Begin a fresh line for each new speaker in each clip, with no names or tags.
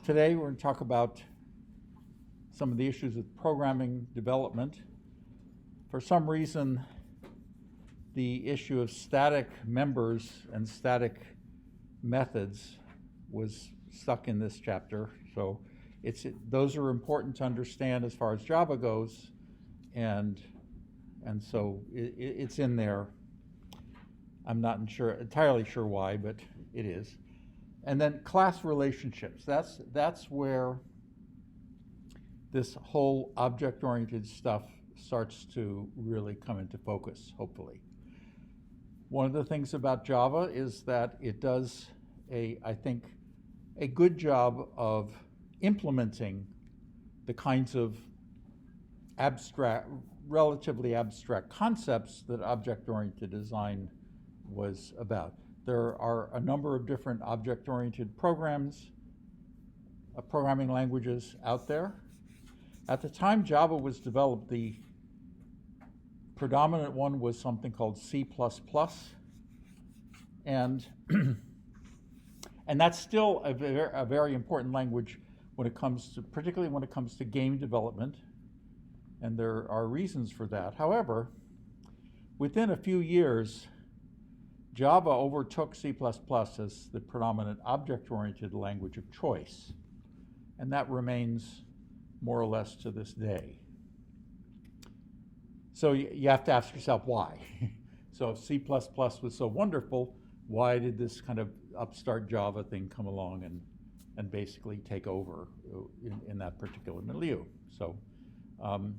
Today we're going to talk about some of the issues with programming development. For some reason, the issue of static members and static methods was stuck in this chapter. So those are important to understand as far as Java goes, and so it's in there. I'm not entirely sure why, but it is. And then class relationships. That's where this whole object-oriented stuff starts to really come into focus, hopefully. One of the things about Java is that it does I think, a good job of implementing the kinds of relatively abstract concepts that object-oriented design was about. There are a number of different object-oriented programming languages out there. At the time Java was developed, the predominant one was something called C++, and that's still a very important language particularly when it comes to game development, and there are reasons for that. However, within a few years, Java overtook C++ as the predominant object-oriented language of choice, and that remains more or less to this day. So you have to ask yourself why. So if C++ was so wonderful, why did this kind of upstart Java thing come along and basically take over in that particular milieu? So I'm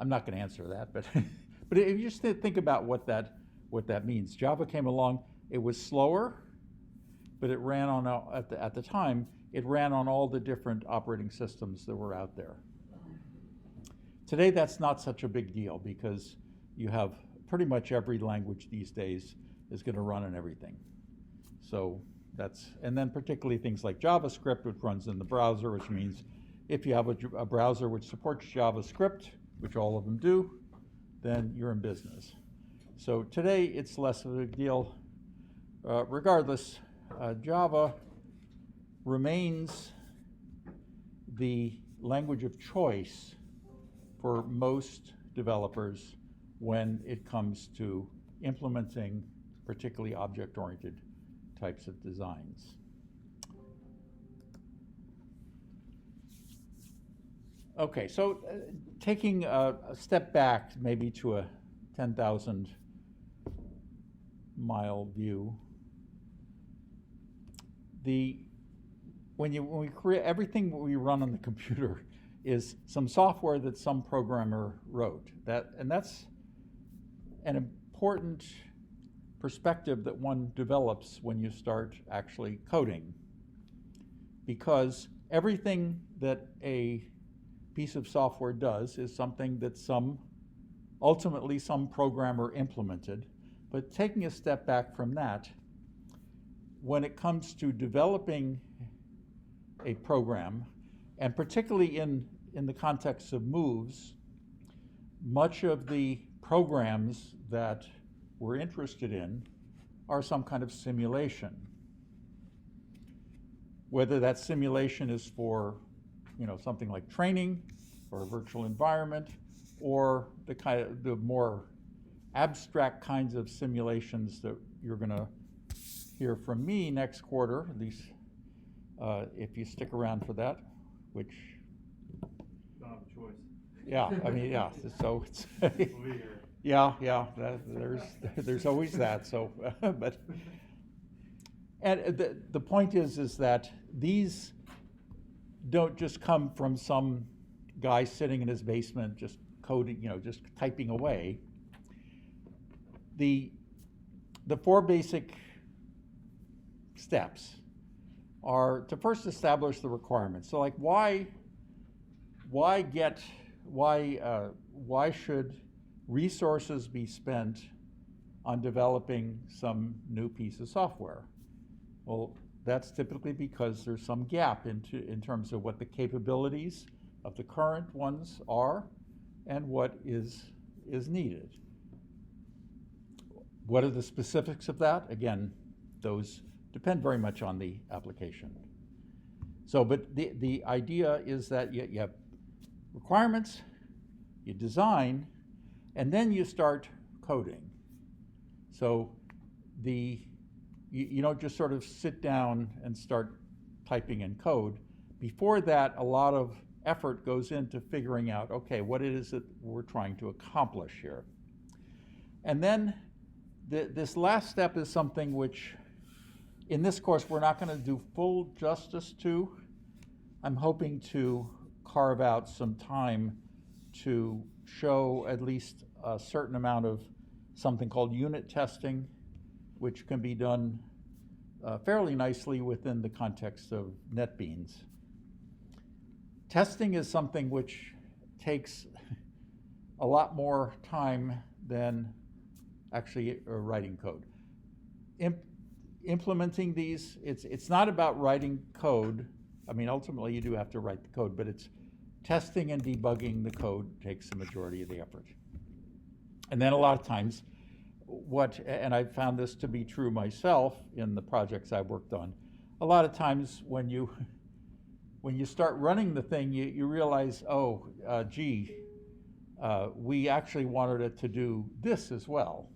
not going to answer that, but but if you just think about what that means. Java came along, it was slower, but it ran on, at the time, it ran on all the different operating systems that were out there. Today, that's not such a big deal because you have pretty much every language these days is going to run on everything. So and then particularly things like JavaScript, which runs in the browser, which means if you have a browser which supports JavaScript, which all of them do, then you're in business. So today, it's less of a big deal. Regardless, Java remains the language of choice for most developers when it comes to implementing particularly object-oriented types of designs. Okay, so taking a step back maybe to a 10,000-mile view, when we create everything we run on the computer is some software that some programmer wrote. And that's an important perspective that one develops when you start actually coding, because everything that a piece of software does is something that ultimately some programmer implemented. But taking a step back from that, when it comes to developing a program, and particularly in the context of moves, much of the programs that we're interested in are some kind of simulation. Whether that simulation is for something like training or a virtual environment, or the more abstract kinds of simulations that you're going to hear from me next quarter, at least if you stick around for that, which
don't have a choice.
Yeah, I mean, yeah. So it's
We'll be here.
yeah. There's always that. So, but and the point is that these don't just come from some guy sitting in his basement just coding, just typing away. The four basic steps are to first establish the requirements. So, like, why should resources be spent on developing some new piece of software? Well, that's typically because there's some gap in terms of what the capabilities of the current ones are and what is needed. What are the specifics of that? Again, those depend very much on the application. So, but the idea is that you have requirements, you design, and then you start coding. So you don't just sort of sit down and start typing in code. Before that, a lot of effort goes into figuring out, okay, what it is that we're trying to accomplish here. And then this last step is something which, in this course, we're not going to do full justice to. I'm hoping to carve out some time to show at least a certain amount of something called unit testing, which can be done fairly nicely within the context of NetBeans. Testing is something which takes a lot more time than actually writing code. Implementing these, it's not about writing code. I mean, ultimately you do have to write the code, but it's testing and debugging the code takes the majority of the effort. And then a lot of times, and I've found this to be true myself in the projects I've worked on, a lot of times when you start running the thing, you realize, we actually wanted it to do this as well.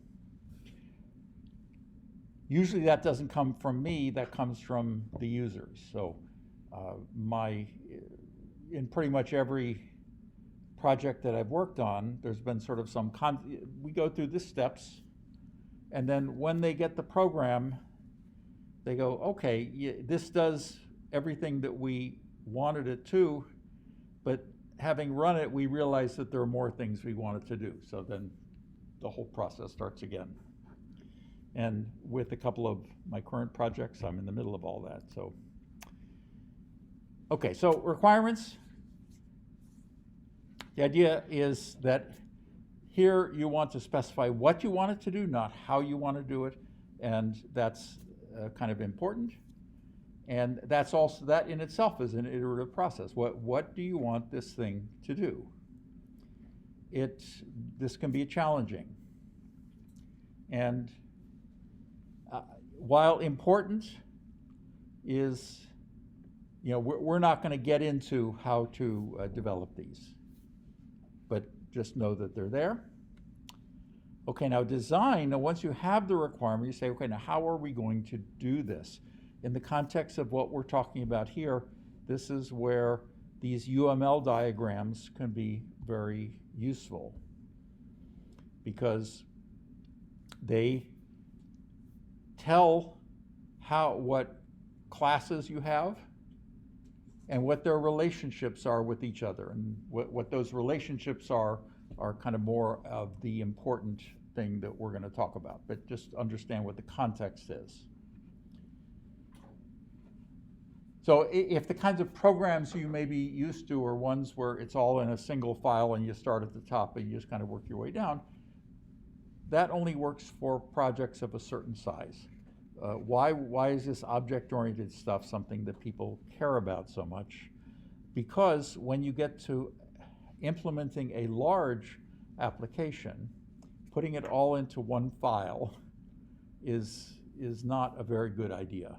Usually that doesn't come from me, that comes from the users. So in pretty much every project that I've worked on, there's been sort of we go through the steps, and then when they get the program, they go, okay, this does everything that we wanted it to, but having run it, we realized that there are more things we wanted to do. So then the whole process starts again. And with a couple of my current projects, I'm in the middle of all that. So, okay, so requirements. The idea is that here you want to specify what you want it to do, not how you want to do it, and that's kind of important. And that's also, that in itself is an iterative process. What do you want this thing to do? This can be challenging. And while important is, we're not going to get into how to develop these, but just know that they're there. Okay, now design, now once you have the requirement, you say, okay, now how are we going to do this? In the context of what we're talking about here, this is where these UML diagrams can be very useful because they tell what classes you have and what their relationships are with each other. And what those relationships are kind of more of the important thing that we're going to talk about. But just understand what the context is. So if the kinds of programs you may be used to are ones where it's all in a single file and you start at the top and you just kind of work your way down, that only works for projects of a certain size. Why is this object-oriented stuff something that people care about so much? Because when you get to implementing a large application, putting it all into one file is not a very good idea.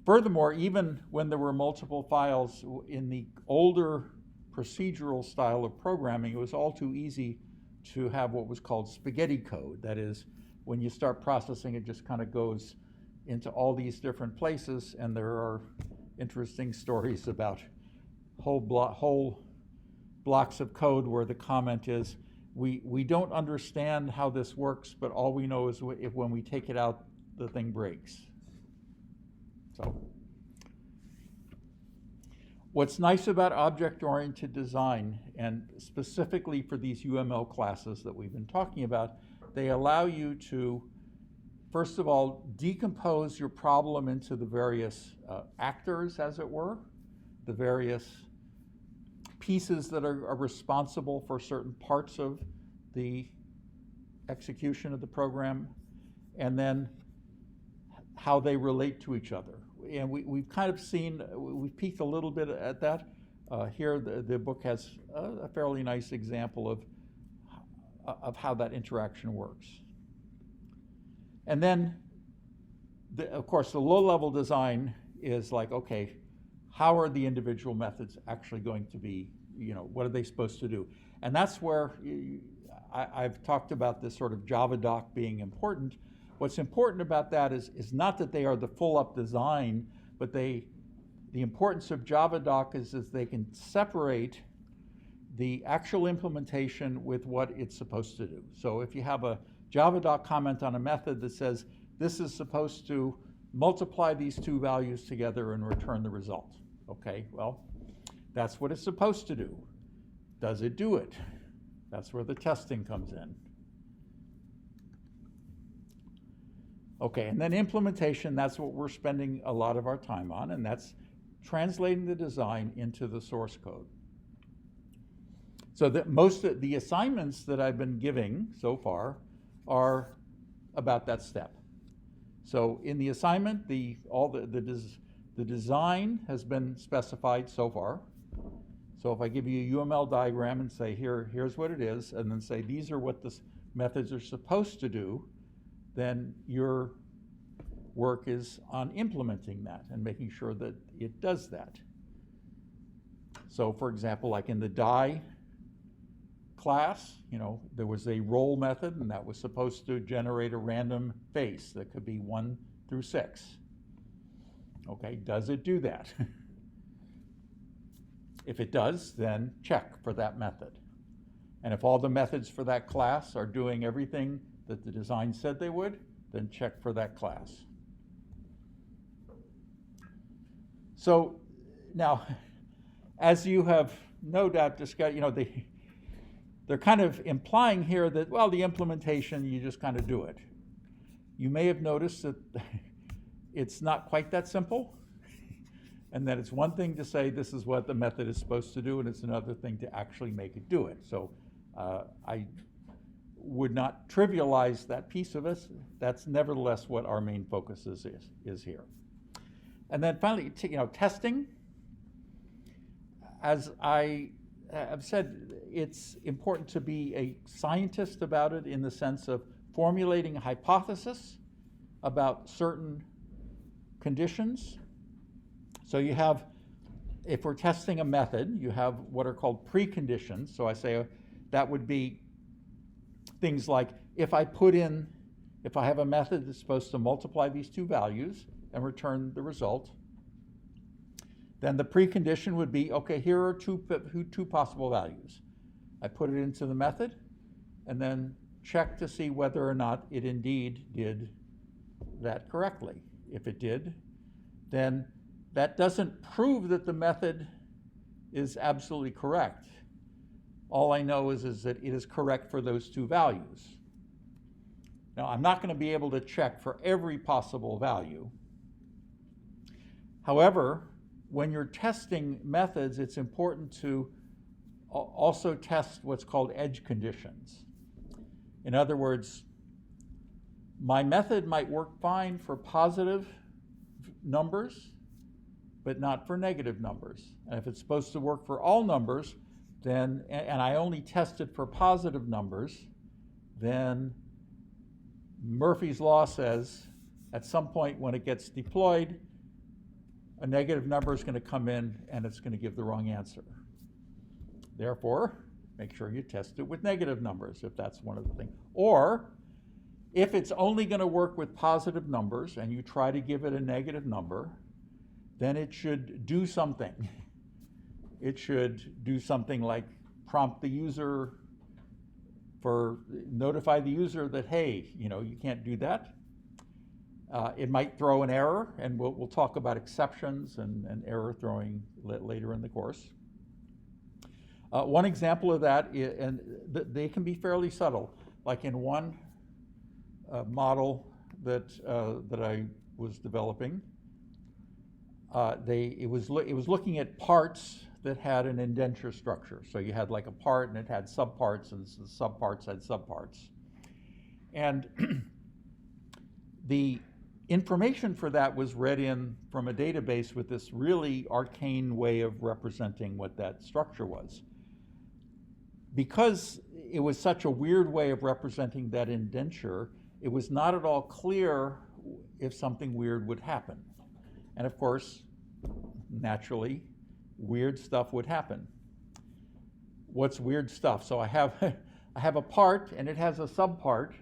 Furthermore, even when there were multiple files in the older procedural style of programming, it was all too easy to have what was called spaghetti code. That is, when you start processing, it just kind of goes into all these different places, and there are interesting stories about whole blocks of code where the comment is, we don't understand how this works, but all we know is when we take it out, the thing breaks. So, what's nice about object-oriented design, and specifically for these UML classes that we've been talking about, they allow you to, first of all, decompose your problem into the various actors, as it were, the various pieces that are responsible for certain parts of the execution of the program, and then how they relate to each other. And we've kind of seen, we've peeked a little bit at that. Here, the book has a fairly nice example of how that interaction works. And then, of course, the low-level design is like, okay, how are the individual methods actually going to be, what are they supposed to do? And that's where I've talked about this sort of Java doc being important. What's important about that is not that they are the full up design, but the importance of Java doc is they can separate the actual implementation with what it's supposed to do. So if you have a Java doc comment on a method that says, this is supposed to multiply these two values together and return the result. Okay, well, that's what it's supposed to do. Does it do it? That's where the testing comes in. Okay, and then implementation, that's what we're spending a lot of our time on, and that's translating the design into the source code. So that most of the assignments that I've been giving so far are about that step. So in the assignment, the design has been specified so far. So if I give you a UML diagram and say, here's what it is, and then say, these are what the methods are supposed to do, then your work is on implementing that and making sure that it does that. So for example, like in the die class, there was a roll method, and that was supposed to generate a random face that could be 1 through 6. Okay, does it do that? If it does, then check for that method. And if all the methods for that class are doing everything that the design said they would, then check for that class. So now, as you have no doubt discussed, they're kind of implying here that, well, the implementation, you just kind of do it. You may have noticed that it's not quite that simple, and that it's one thing to say this is what the method is supposed to do, and it's another thing to actually make it do it. So I would not trivialize that piece of it. That's nevertheless what our main focus is here. And then finally, testing. As I have said, it's important to be a scientist about it in the sense of formulating a hypothesis about certain conditions. So you have, if we're testing a method, you have what are called preconditions. So I say that would be things like, if I have a method that's supposed to multiply these two values and return the result, then the precondition would be, okay, here are two possible values. I put it into the method and then check to see whether or not it indeed did that correctly. If it did, then that doesn't prove that the method is absolutely correct. All I know is that it is correct for those two values. Now, I'm not going to be able to check for every possible value. However, when you're testing methods, it's important to also test what's called edge conditions. In other words, my method might work fine for positive numbers, but not for negative numbers. And if it's supposed to work for all numbers, then, and I only test it for positive numbers, then Murphy's Law says at some point when it gets deployed, a negative number is going to come in and it's going to give the wrong answer. Therefore, make sure you test it with negative numbers if that's one of the things. Or if it's only going to work with positive numbers and you try to give it a negative number, then it should do something. It should do something like prompt the user notify the user that, hey, you can't do that. It might throw an error, and we'll talk about exceptions and error throwing later in the course. One example of that, and they can be fairly subtle, like in one model that I was developing, it was looking at parts that had an indenture structure. So you had like a part and it had subparts, and the subparts had subparts. And the information for that was read in from a database with this really arcane way of representing what that structure was. Because it was such a weird way of representing that indenture, it was not at all clear if something weird would happen. And of course, naturally, weird stuff would happen. What's weird stuff? So I have a part, and it has a subpart,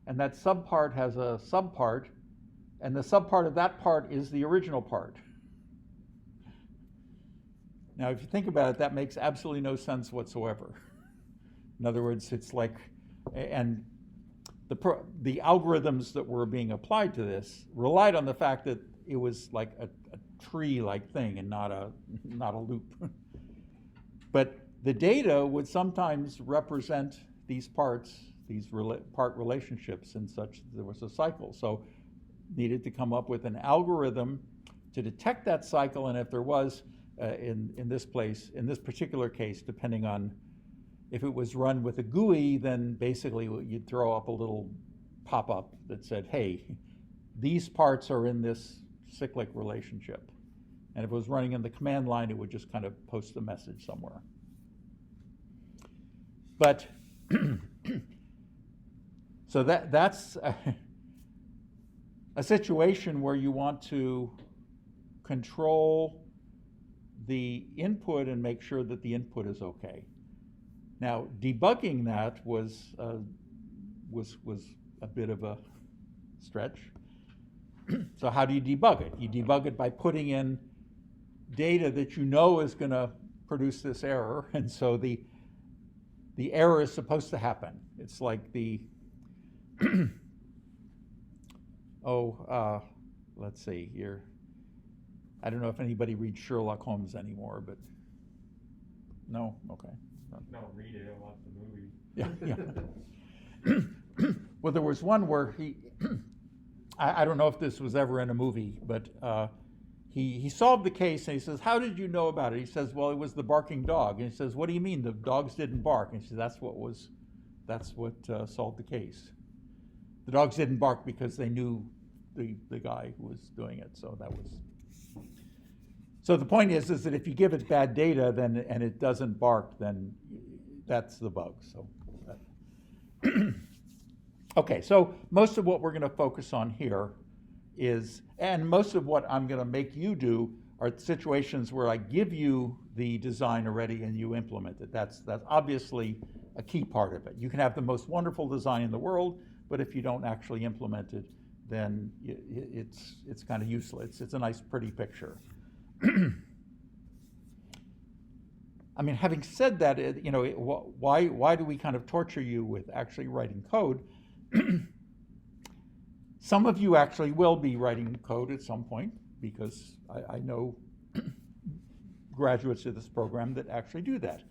and that subpart has a subpart, and the subpart of that part is the original part. Now, if you think about it, that makes absolutely no sense whatsoever. In other words, it's like, and the algorithms that were being applied to this relied on the fact that it was like a tree-like thing and not a loop. But the data would sometimes represent these parts, these part relationships, and such there was a cycle. So needed to come up with an algorithm to detect that cycle, and if there was, in this particular case, depending on if it was run with a GUI, then basically you'd throw up a little pop-up that said, hey, these parts are in this cyclic relationship. And if it was running in the command line, it would just kind of post the message somewhere. But, so that's a situation where you want to control the input and make sure that the input is okay. Now, debugging that was a bit of a stretch. So how do you debug it? You debug it by putting in data that you know is going to produce this error, and so the error is supposed to happen. It's like the let's see here. I don't know if anybody reads Sherlock Holmes anymore, but no, okay.
No, read it and watch the movie.
Yeah. Well, there was one where I don't know if this was ever in a movie, but he solved the case, and he says, how did you know about it? He says, well, it was the barking dog. And he says, what do you mean the dogs didn't bark? And he says, that's what solved the case. The dogs didn't bark because they knew the guy who was doing it, so that was. So the point is that if you give it bad data and it doesn't bark, then that's the bug. So, okay, so most of what we're going to focus on here is, and most of what I'm going to make you do are situations where I give you the design already and you implement it. That's obviously a key part of it. You can have the most wonderful design in the world, but if you don't actually implement it, then it's kind of useless. It's a nice, pretty picture. I mean, having said that, why do we kind of torture you with actually writing code? Some of you actually will be writing code at some point, because I know graduates of this program that actually do that.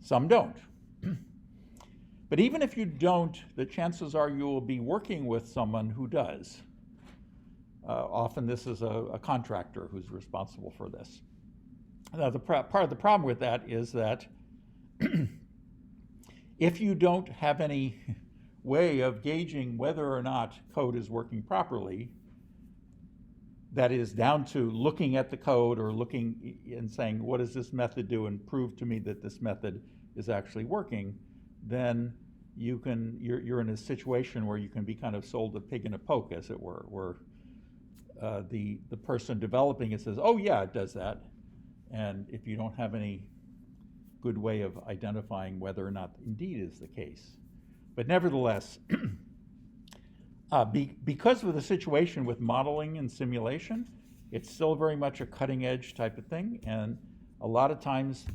Some don't. But even if you don't, the chances are you will be working with someone who does. Often this is a contractor who's responsible for this. Now, part of the problem with that is that if you don't have any way of gauging whether or not code is working properly, that is down to looking at the code or looking and saying, what does this method do, and prove to me that this method is actually working, then you're in a situation where you can be kind of sold a pig in a poke, as it were, where the person developing it says, oh yeah, it does that. And if you don't have any good way of identifying whether or not indeed is the case. But nevertheless, because of the situation with modeling and simulation, it's still very much a cutting edge type of thing. And a lot of times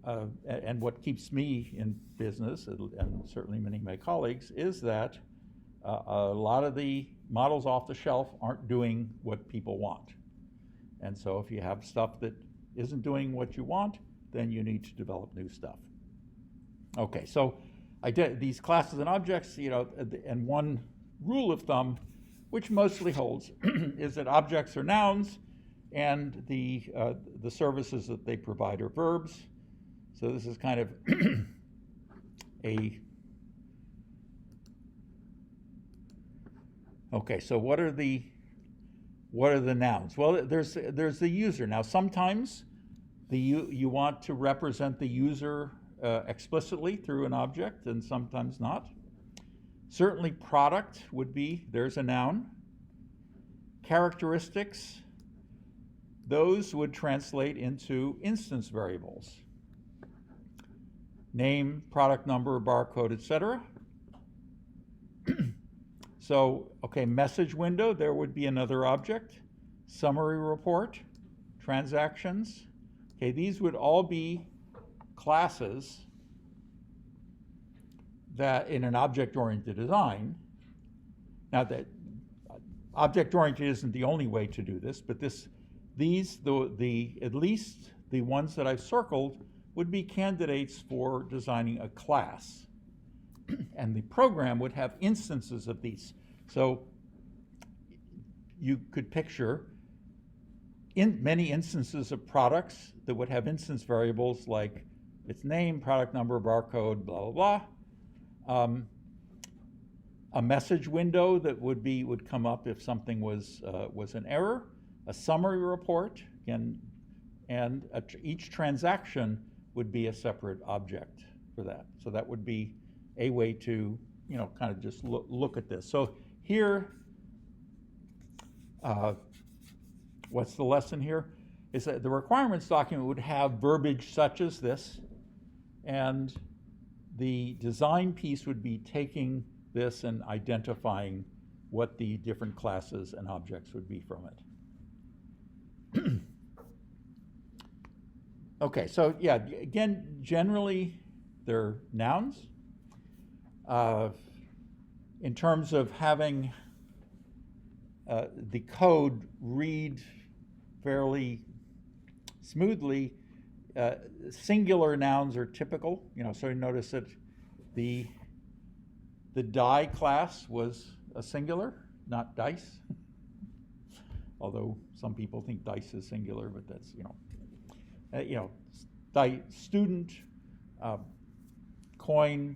and what keeps me in business, and certainly many of my colleagues, is that a lot of the models off the shelf aren't doing what people want. And so if you have stuff that isn't doing what you want, then you need to develop new stuff. Okay, so I did these classes and objects, and one rule of thumb, which mostly holds, is that objects are nouns, and the services that they provide are verbs. So this is kind of okay, so what are the nouns? Well, there's the user. Now, sometimes you want to represent the user explicitly through an object, and sometimes not. Certainly product would be, there's a noun. characteristics, those would translate into instance variables. Name, product number, barcode, etc. So, okay, message window, there would be another object. Summary report, transactions. Okay, these would all be classes that in an object-oriented design. Now that object-oriented isn't the only way to do this, but at least the ones that I've circled would be candidates for designing a class. And the program would have instances of these. So you could picture many instances of products that would have instance variables like its name, product number, barcode, blah, blah, blah. A message window that would come up if something was an error, a summary report, and each transaction would be a separate object for that. So that would be a way to, kind of just look at this. So here, what's the lesson here? Is that the requirements document would have verbiage such as this, and the design piece would be taking this and identifying what the different classes and objects would be from it. Okay, so yeah, again, generally they're nouns. In terms of having the code read fairly smoothly, singular nouns are typical. So you notice that the die class was a singular, not dice. Although some people think dice is singular, but that's student, coin,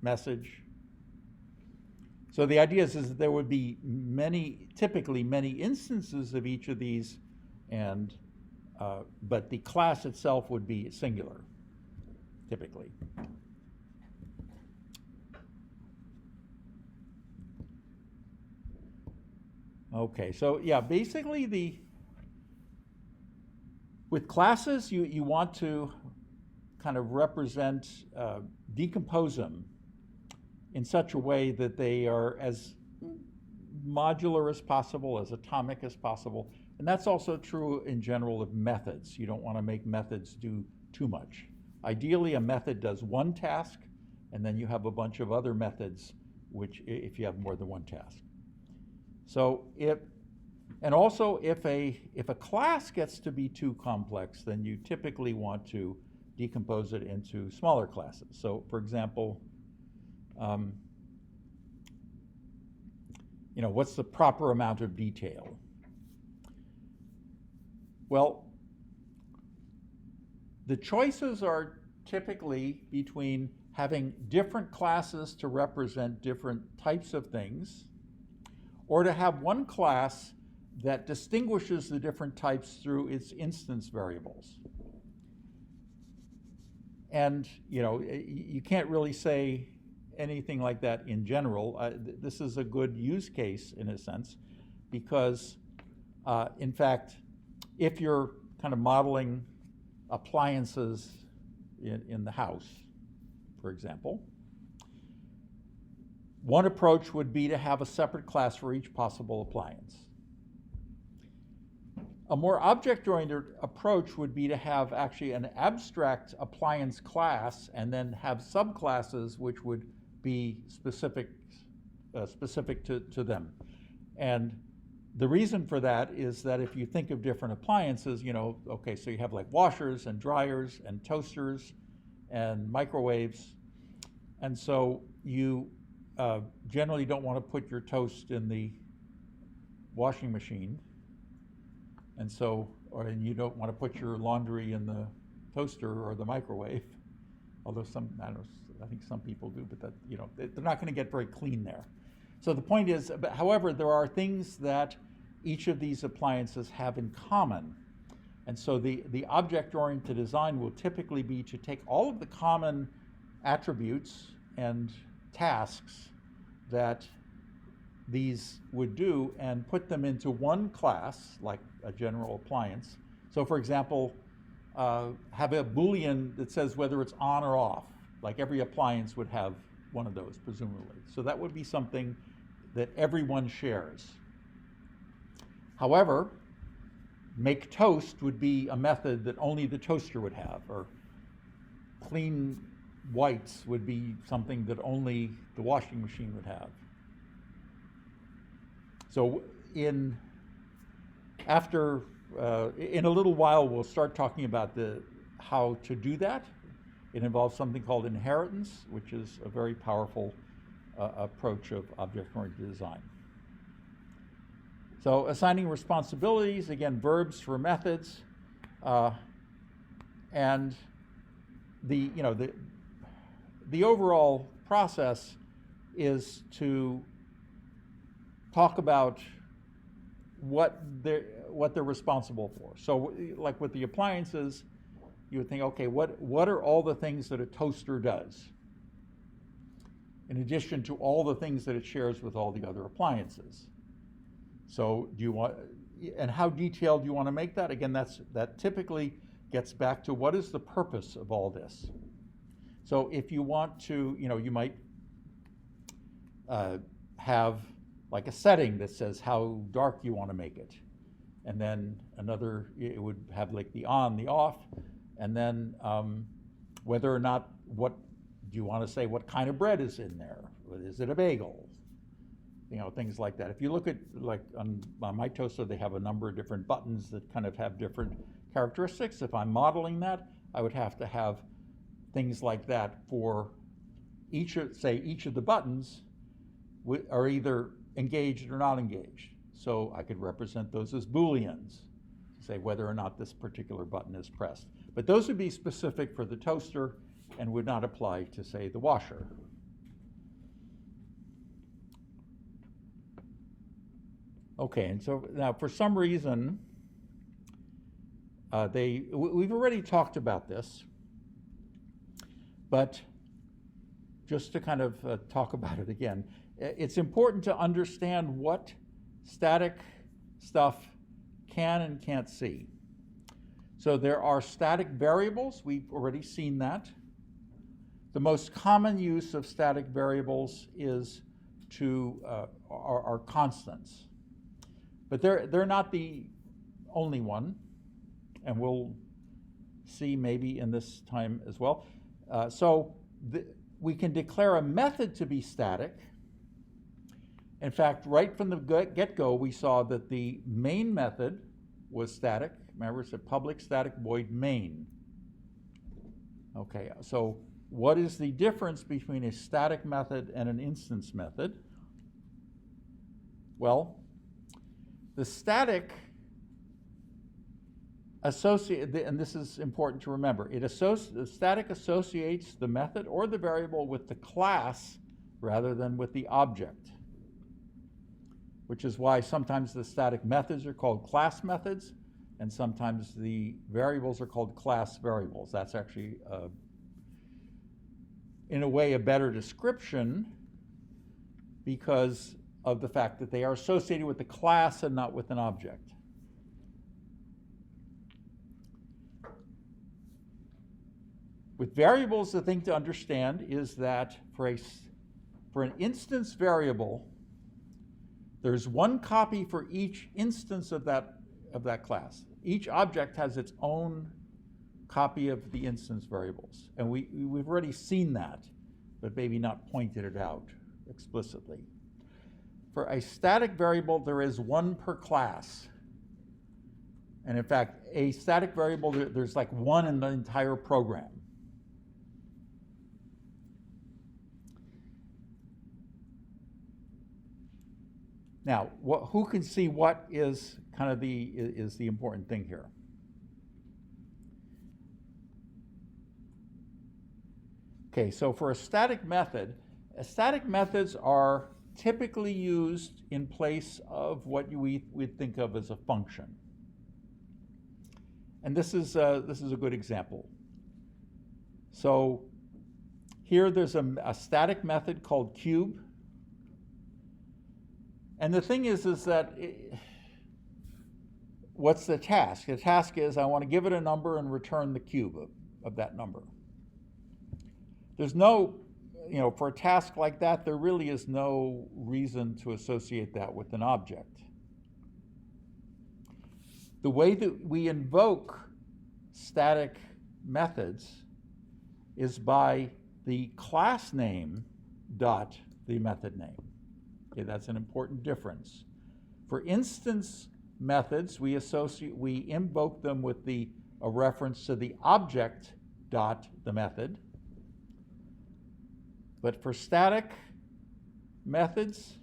message. So the idea is that there would be typically many instances of each of these, but the class itself would be singular, typically. Okay, so yeah, basically with classes, you want to kind of decompose them in such a way that they are as modular as possible, as atomic as possible. And that's also true in general of methods. You don't want to make methods do too much. Ideally, a method does one task, and then you have a bunch of other methods, which if you have more than one task. So if a class gets to be too complex, then you typically want to decompose it into smaller classes. So for example, what's the proper amount of detail? Well, the choices are typically between having different classes to represent different types of things, or to have one class that distinguishes the different types through its instance variables. And you can't really say anything like that in general. This is a good use case in a sense, because in fact, if you're kind of modeling appliances in the house, for example, one approach would be to have a separate class for each possible appliance. A more object-oriented approach would be to have actually an abstract appliance class and then have subclasses which would be specific to them. And the reason for that is that if you think of different appliances, okay, so you have like washers and dryers and toasters and microwaves. And so you generally don't want to put your toast in the washing machine. And you don't want to put your laundry in the toaster or the microwave, although I think some people do, but they're not going to get very clean there. So the point is, however, there are things that each of these appliances have in common. And so the object-oriented design will typically be to take all of the common attributes and tasks that these would do and put them into one class, like a general appliance. So for example, have a Boolean that says whether it's on or off, like every appliance would have one of those, presumably. So that would be something that everyone shares. However, make toast would be a method that only the toaster would have, or clean whites would be something that only the washing machine would have. So in a little while, we'll start talking about how to do that. It involves something called inheritance, which is a very powerful approach of object-oriented design. So assigning responsibilities, again, verbs for methods, and the overall process is to talk about what they're responsible for. So like with the appliances, you would think, okay, what are all the things that a toaster does, in addition to all the things that it shares with all the other appliances? So and how detailed do you want to make that? Again, that typically gets back to what is the purpose of all this. So if you want to, you might have like a setting that says how dark you want to make it. And then it would have like the on, the off, and then whether or not, what do you want to say, what kind of bread is in there? Is it a bagel? Things like that. If you look at, like on my toaster, they have a number of different buttons that kind of have different characteristics. If I'm modeling that, I would have to have things like that for each of the buttons are either engaged or not engaged. So I could represent those as Booleans to say whether or not this particular button is pressed. But those would be specific for the toaster and would not apply to, say, the washer. Okay, and so now for some reason, we've already talked about this, but just to kind of talk about it again, it's important to understand what static stuff can and can't see. So there are static variables. We've already seen that. The most common use of static variables is are constants. But they're not the only one, and we'll see maybe in this time as well. We can declare a method to be static. In fact, right from the get-go, we saw that the main method was static. Remember, it's a public static void main. Okay, so what is the difference between a static method and an instance method? Well, the static and this is important to remember, the static associates the method or the variable with the class rather than with the object, which is why sometimes the static methods are called class methods, and sometimes the variables are called class variables. That's actually, in a way, a better description because of the fact that they are associated with the class and not with an object. With variables, the thing to understand is that for an instance variable, there's one copy for each instance of that class. Each object has its own copy of the instance variables. And we've already seen that, but maybe not pointed it out explicitly. For a static variable, there is one per class. And in fact, a static variable, there's like one in the entire program. Now, who can see what is kind of the important thing here? Okay, so for a static method, static methods are typically used in place of what we'd think of as a function. And this is a good example. So here there's a static method called cube. And the thing is that what's the task? The task is I want to give it a number and return the cube of that number. There's no, for a task like that, there really is no reason to associate that with an object. The way that we invoke static methods is by the class name dot the method name. Okay, that's an important difference. For instance methods, we invoke them with a reference to the object dot the method. But for static methods,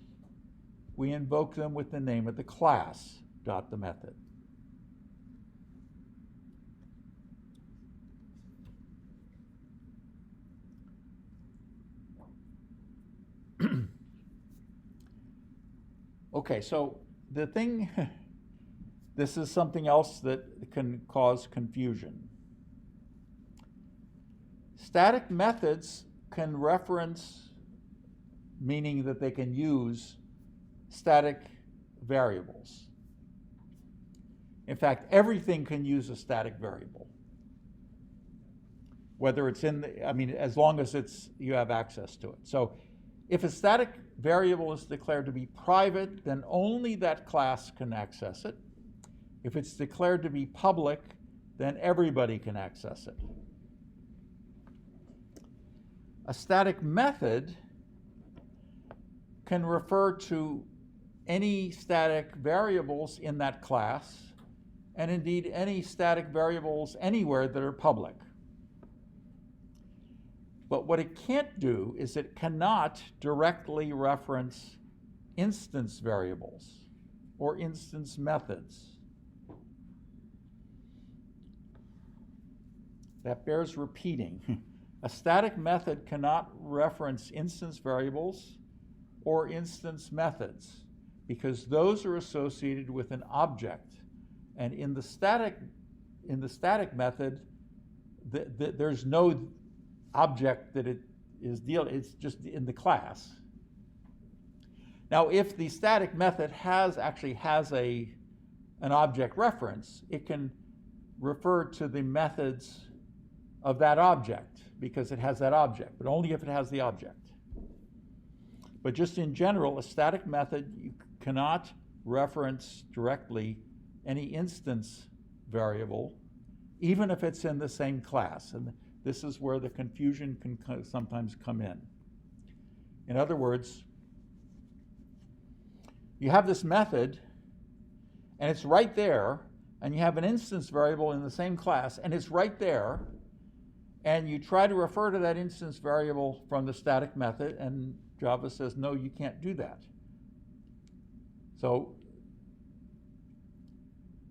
we invoke them with the name of the class dot the method. Okay, so the thing, this is something else that can cause confusion. Static methods can reference, meaning that they can use static variables. In fact, everything can use a static variable. Whether it's as long as you have access to it. So if a static variable is declared to be private, then only that class can access it. If it's declared to be public, then everybody can access it. A static method can refer to any static variables in that class, and indeed any static variables anywhere that are public. But what it can't do is it cannot directly reference instance variables or instance methods. That bears repeating. A static method cannot reference instance variables or instance methods because those are associated with an object. And in the static method, there's no object that it is it's just in the class. Now, if the static method actually has an object reference, it can refer to the methods of that object because it has that object, but only if it has the object. But just in general, a static method, you cannot reference directly any instance variable, even if it's in the same class. And this is where the confusion can sometimes come in. In other words, you have this method, and it's right there, and you have an instance variable in the same class, and it's right there, and you try to refer to that instance variable from the static method, and Java says, no, you can't do that. So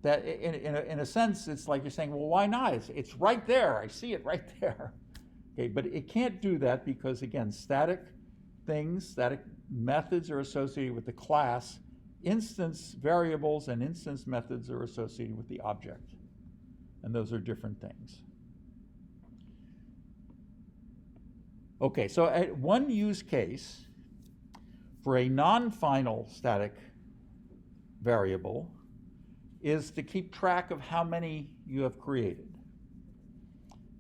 that in a sense, it's like you're saying, well, why not? It's right there. I see it right there. Okay, but it can't do that because, again, static methods are associated with the class. Instance variables and instance methods are associated with the object. And those are different things. Okay, so one use case for a non-final static variable is to keep track of how many you have created.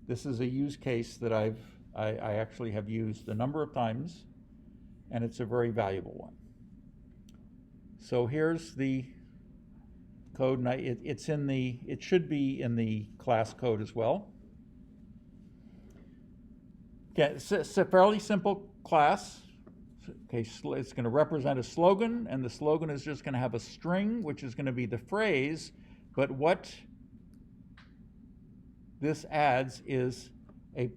This is a use case that I actually have used a number of times, and it's a very valuable one. So here's the code, and it should be in the class code as well. Okay, it's a fairly simple class. Okay, it's going to represent a slogan, and the slogan is just going to have a string, which is going to be the phrase, but what this adds is a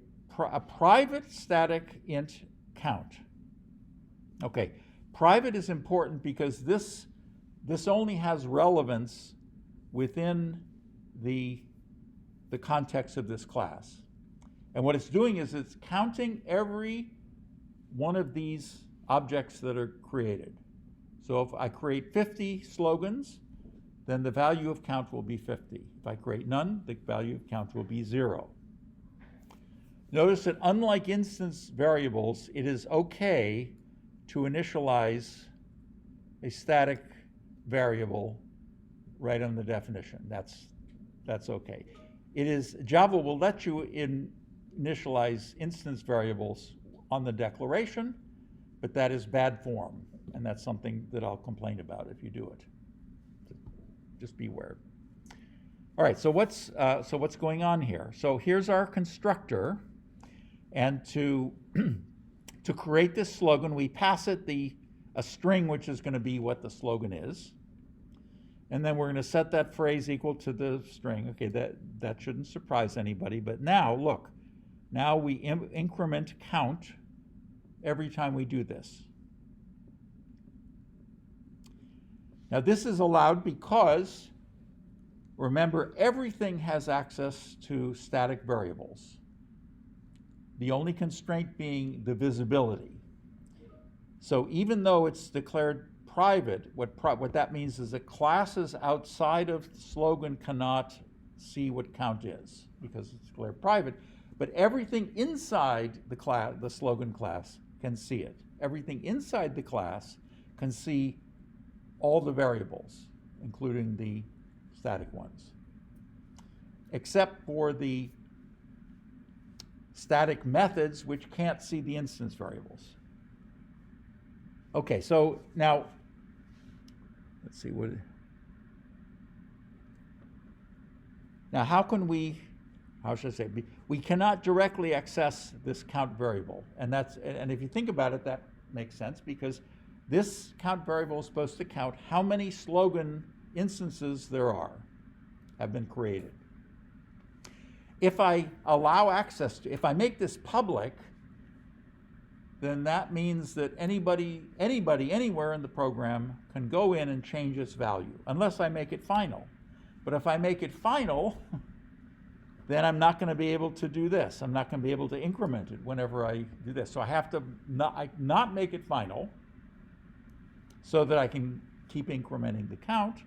private static int count. Okay, private is important because this only has relevance within the context of this class. And what it's doing is it's counting every one of these objects that are created. So if I create 50 slogans, then the value of count will be 50. If I create none, the value of count will be 0. Notice that unlike instance variables, it is okay to initialize a static variable right on the definition. That's okay. Java will let you initialize instance variables on the declaration, but that is bad form, and that's something that I'll complain about if you do it. Just beware. All right, so what's going on here? So here's our constructor, and to create this slogan, we pass it a string which is going to be what the slogan is, and then we're going to set that phrase equal to the string. Okay, that shouldn't surprise anybody, but now look, now we increment count every time we do this. Now this is allowed because, remember, everything has access to static variables. The only constraint being the visibility. So even though it's declared private, what that means is that classes outside of the slogan cannot see what count is because it's declared private, but everything inside the slogan class can see it. Everything inside the class can see all the variables, including the static ones, except for the static methods, which can't see the instance variables. Okay, so now, let's see what. Now, how should I say? We cannot directly access this count variable, and if you think about it, that makes sense because this count variable is supposed to count how many slogan instances there have been created. If I allow access to, if I make this public, then that means that anybody, anywhere in the program can go in and change its value, unless I make it final. But if I make it final, then I'm not going to be able to do this. I'm not going to be able to increment it whenever I do this. So I have to not make it final so that I can keep incrementing the count.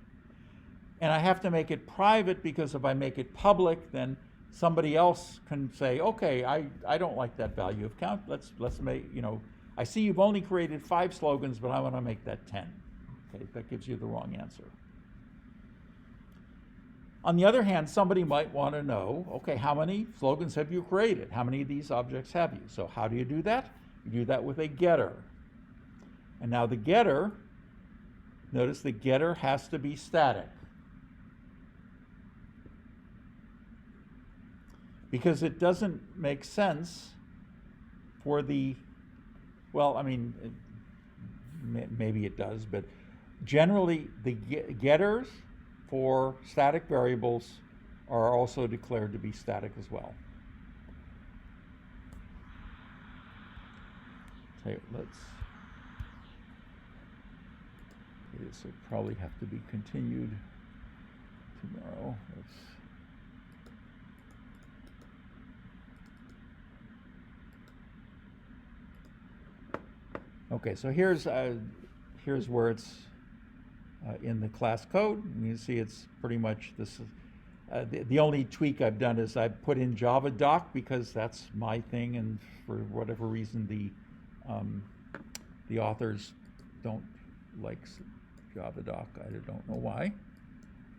And I have to make it private because if I make it public, then somebody else can say, okay, I don't like that value of count. Let's make, I see you've only created 5 slogans, but I want to make that 10. Okay, that gives you the wrong answer. On the other hand, somebody might want to know, okay, how many slogans have you created? How many of these objects have you? So how do you do that? You do that with a getter. And now the getter, notice the getter has to be static. Because it doesn't make sense for maybe it does, but generally the getters for static variables are also declared to be static as well. This will probably have to be continued tomorrow. Okay, so here's where it's in the class code. And you see it's pretty much this. The only tweak I've done is I've put in Java doc because that's my thing, and for whatever reason the authors don't like Java doc. I don't know why,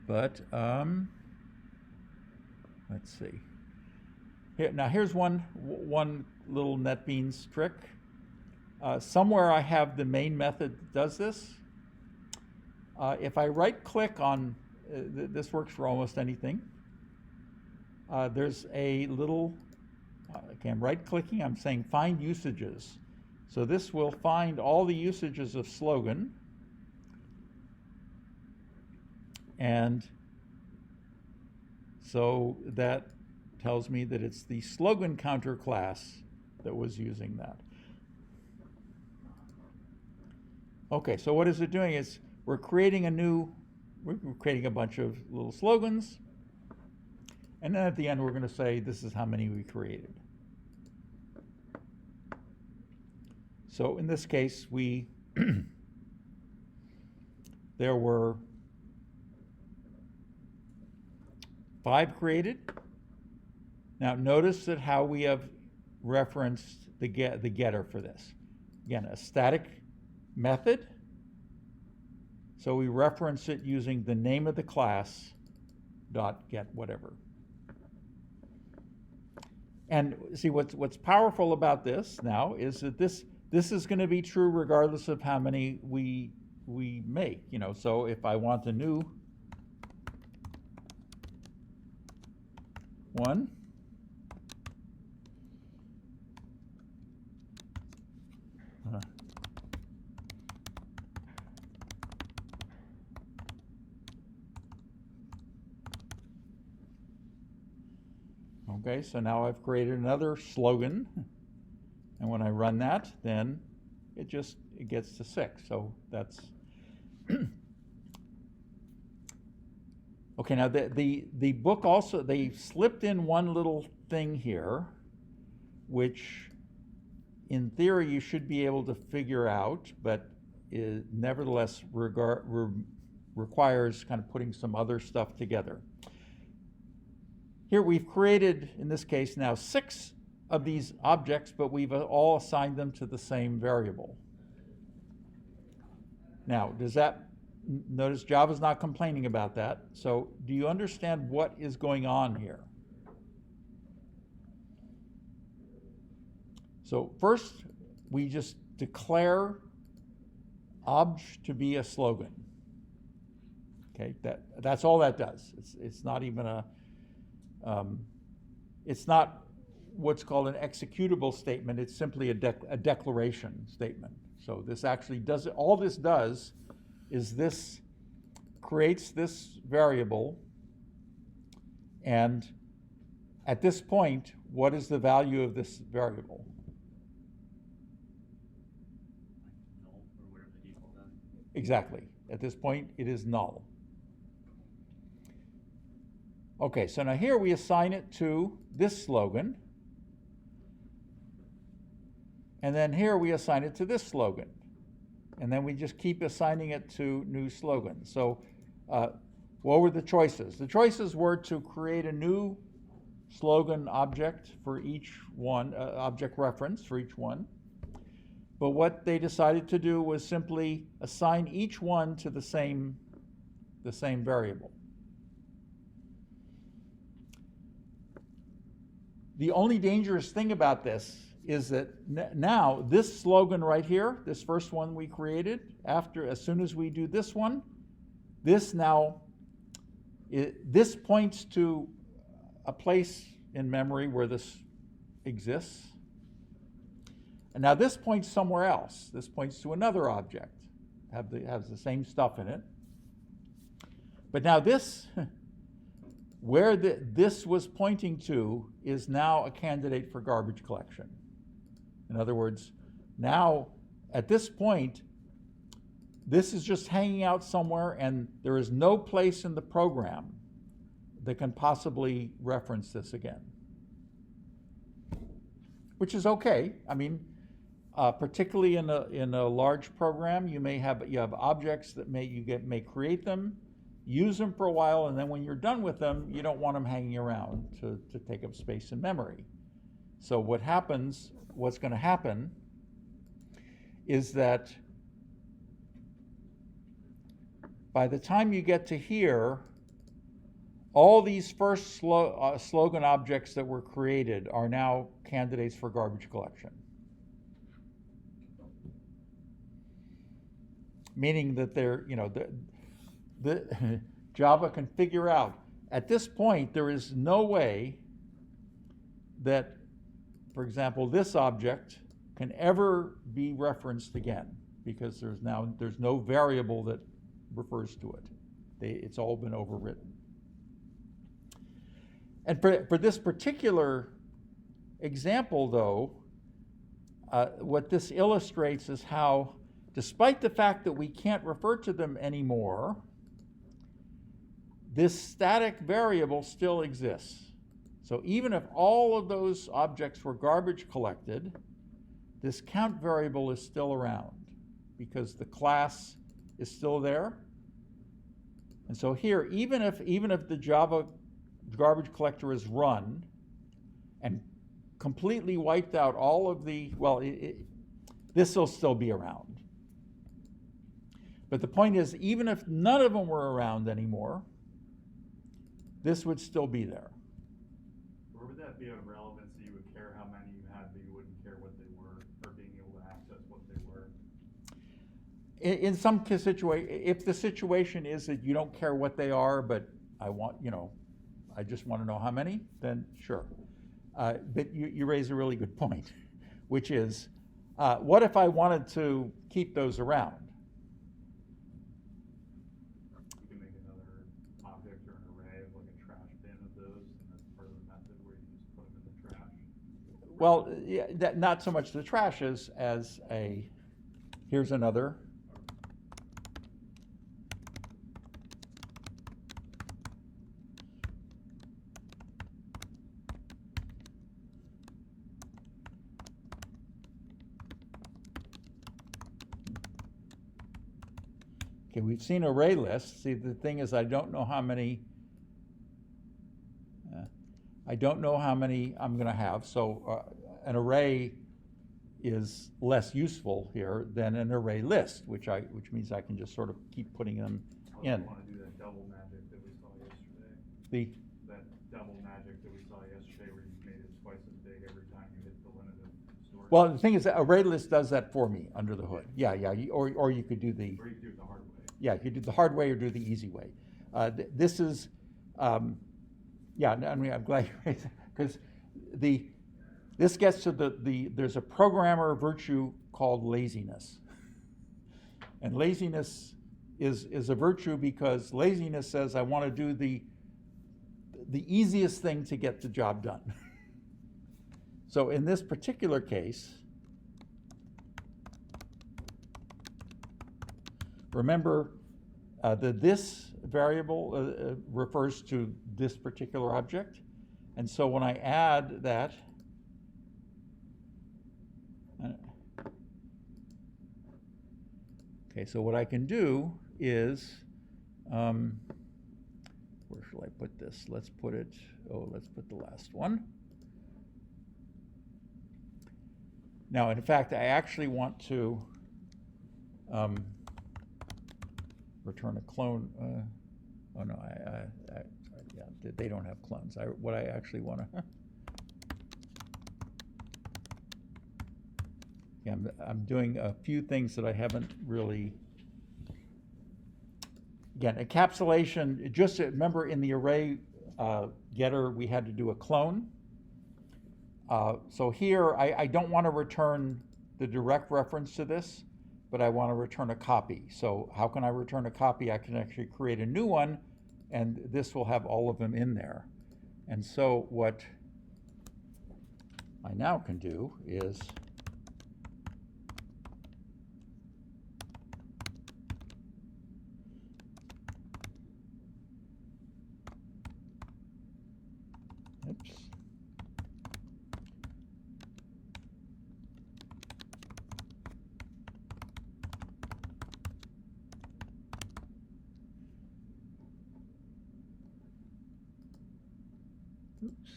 but let's see. Here's one little NetBeans trick. Somewhere I have the main method that does this. If I right-click on, this works for almost anything. There's a little, okay, I'm right-clicking, I'm saying find usages. So this will find all the usages of slogan. And so that tells me that it's the slogan counter class that was using that. Okay, so what is it doing is we're creating a bunch of little slogans, and then at the end we're going to say this is how many we created. So in this case there were 5 created. Now notice that how we have referenced the getter for this. Again, a static method So we reference it using the name of the class dot get whatever. And see, what's powerful about this now is that this is going to be true regardless of how many we make. So if I want a new one, okay, so now I've created another slogan, and when I run that, then it gets to 6. So that's okay. Now the book also, they slipped in one little thing here, which in theory you should be able to figure out, but it nevertheless requires kind of putting some other stuff together. Here we've created, in this case now, 6 of these objects, but we've all assigned them to the same variable. Now, notice Java's not complaining about that. So do you understand what is going on here? So first, we just declare obj to be a slogan. Okay, that's all that does. It's not even it's not what's called an executable statement. It's simply a declaration statement. So this actually does it. All this does is this creates this variable, and at this point, what is the value of this variable?
Null, or whatever the default value.
Exactly. At this point, it is null. Okay, so now here we assign it to this slogan, and then here we assign it to this slogan, and then we just keep assigning it to new slogans. So what were the choices? The choices were to create a new slogan object for each one, object reference for each one. But what they decided to do was simply assign each one to the same variable. The only dangerous thing about this is that now this slogan right here, this first one we created, as soon as we do this one, this points to a place in memory where this exists. And now this points somewhere else. This points to another object, has the same stuff in it. But now this, where this was pointing to, is now a candidate for garbage collection. In other words, now at this point, this is just hanging out somewhere, and there is no place in the program that can possibly reference this again. Which is okay. I mean, particularly in a large program, you have objects that may create them, use them for a while, and then when you're done with them, you don't want them hanging around to take up space in memory. So what's going to happen is that by the time you get to here, all these first slogan objects that were created are now candidates for garbage collection. Meaning that the Java can figure out, at this point, there is no way that, for example, this object can ever be referenced again, because there's no variable that refers to it. It's all been overwritten. And for this particular example, though, what this illustrates is how, despite the fact that we can't refer to them anymore, this static variable still exists. So even if all of those objects were garbage collected, this count variable is still around because the class is still there. And so here, even if the Java garbage collector is run and completely wiped out all of the, this will still be around. But the point is, even if none of them were around anymore, this would still be there.
Where would that be of relevance that you would care how many you had, but you wouldn't care what they were, or being able to access what they were?
In some if the situation is that you don't care what they are, but I want, I just want to know how many, then sure. But you raise a really good point, which is, what if I wanted to keep those around?
You can make another object or an array of like a trash bin of those, and that's part of the method where you just put them in the trash.
Well, yeah, not so much the trash as here's another. Okay, we've seen array lists. See, the thing is, I don't know how many I'm going to have. So an array is less useful here than an array list, which means I can just sort of keep putting them in.
I want to do that double magic that we saw yesterday. That double magic that we saw yesterday, where you made it twice as big every time you hit the limit of storage.
Well, the thing is, that array list does that for me under the hood. Yeah. Or you could do the.
Or you could do it the hard way.
Yeah, you could do the hard way or do the easy way. This is, yeah. I mean, I'm glad you raised it, because this gets to there's a programmer virtue called laziness, and laziness is a virtue because laziness says I want to do the easiest thing to get the job done. So in this particular case, remember that this variable refers to this particular object, and so when I add that, okay, so what I can do is, where shall I put this? Let's put the last one. Now, in fact, I actually want to return a clone. Oh no, yeah, they don't have clones. What I actually want to. Yeah, I'm doing a few things that I haven't really. Again, encapsulation. Just remember, in the array getter, we had to do a clone. So here, I don't want to return the direct reference to this, but I want to return a copy. So how can I return a copy? I can actually create a new one, and this will have all of them in there. And so what I now can do is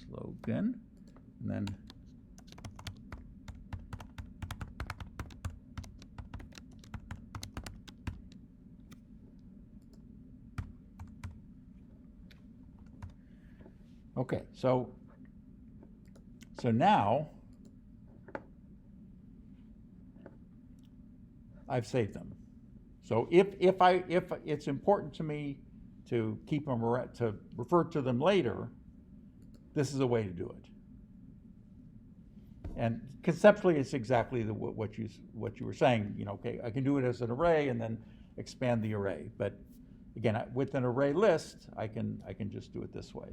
slogan, and then okay, so now I've saved them. So if it's important to me to keep them to refer to them later, this is a way to do it. And conceptually, it's exactly what you were saying. Okay, I can do it as an array and then expand the array. But again, with an array list, I can just do it this way.